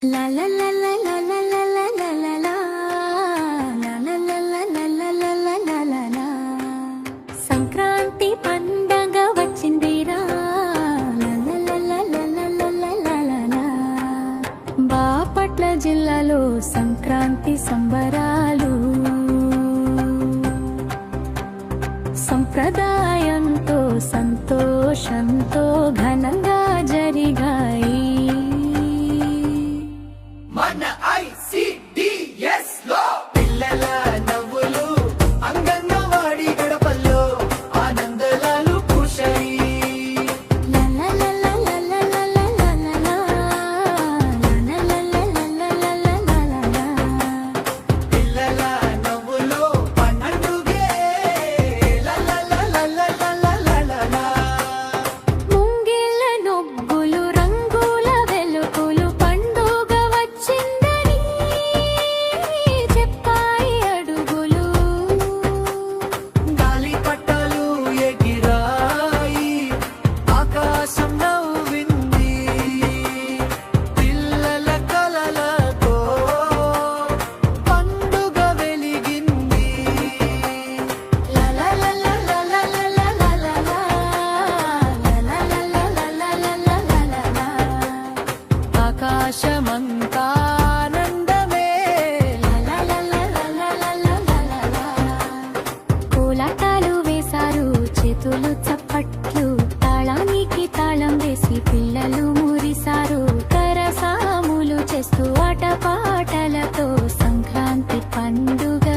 La la la la la la la la la la la la la la la la la la la la Sankranti పండగ వచ్చిందిరా బాపట్ల జిల్లాలో సంక్రాంతి సంబరాలు సంప్రదాయంతో సంతోషంతో ఘనంగా జరిగాయి. మన ICDS లో పిల్లల నవ్వులు అంగన్వాడీ గడపల్లో ఆనందాలు పూశాయి. పిల్లల నవ్వులు పండుగే ముంగిళ్ళ నొగ్గులు రంగుల వెలుగులు పండుగ వచ్చిందని చెప్పాయి అడుగులు. గాలి పట్టాలు ఎగిరాయి, ఆకాశం నవ్వింది, పిల్లల కలలతో పండుగ వెలిగింది. ఆకాశమంతా ఆనందమే, కోలాటాలు వేశారు చేతులు చప్పట్లు తాళానికి తాళం వేసి పిల్లలు మురిశారు. కరసాములు చేస్తూ ఆటపాటలతో సంక్రాంతి పండుగ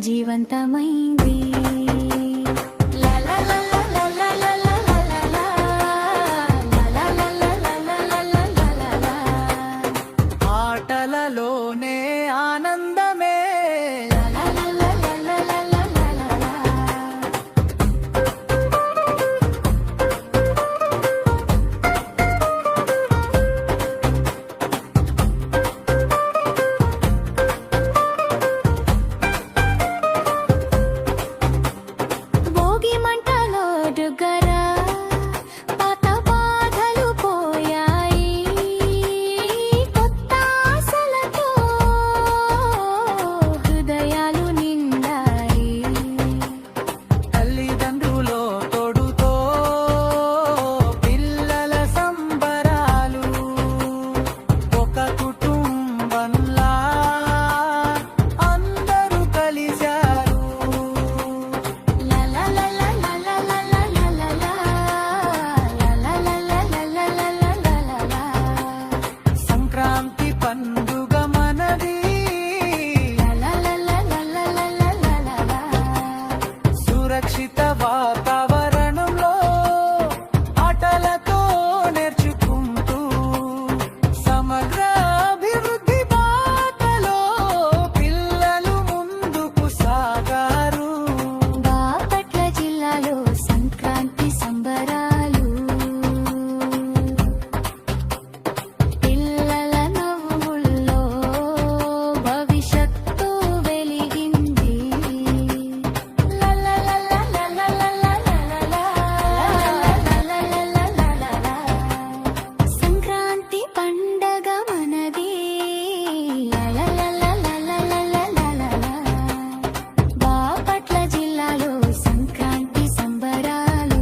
జీవంతమైంది. ఆటలలోనే ఆనందమే. భోగి మంటలో డుగరా పాత బాధలు పోయాయి, కొత్త ఆశలతో హృదయాలు నిండాయి. తల్లిదండ్రులో తోడుతో పిల్లల సంబరాలు, ఒక కుటుంబంలా అందరూ కలిశారు. సంక్రాంతి పండుగ మనది, సురక్షిత వాతావరణంలో ఆటలతో నేర్చుకుంటూ సమగ్ర అభివృద్ధి బాటలో పిల్లలు ముందుకు సాగారు. బాపట్ల జిల్లాలో సంక్రాంతి సంబరాలు పిల్లల నవ్వుల్లో భవిష్యత్తు వెలిగింది. సంక్రాంతి పండగ మనది, బాపట్ల జిల్లాలో సంక్రాంతి సంబరాలు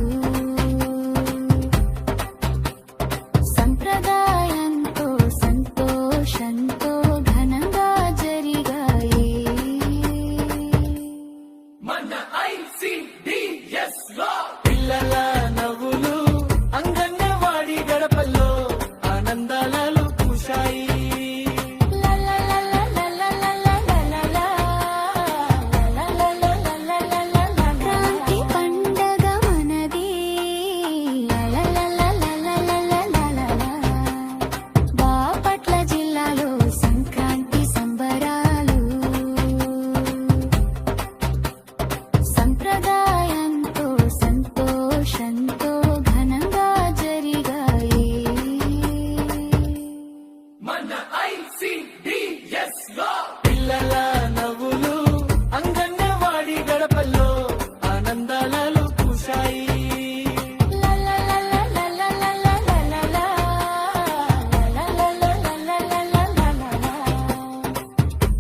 సంప్రదాయంతో సంతోషంతో ఘనంగా జరిగాయి. మన ICDS లో పిల్లల నవ్వులు అంగన్వాడీ గడపల్లో ఆనందాలు పూశాయి. సంక్రాంతి పండగ మనది, బాపట్ల జిల్లాలో సంక్రాంతి సంబరాలు సంప్రదాయంతో సంతోషంతో ఘనంగా జరిగాయి. మన ICDS లో పిల్లల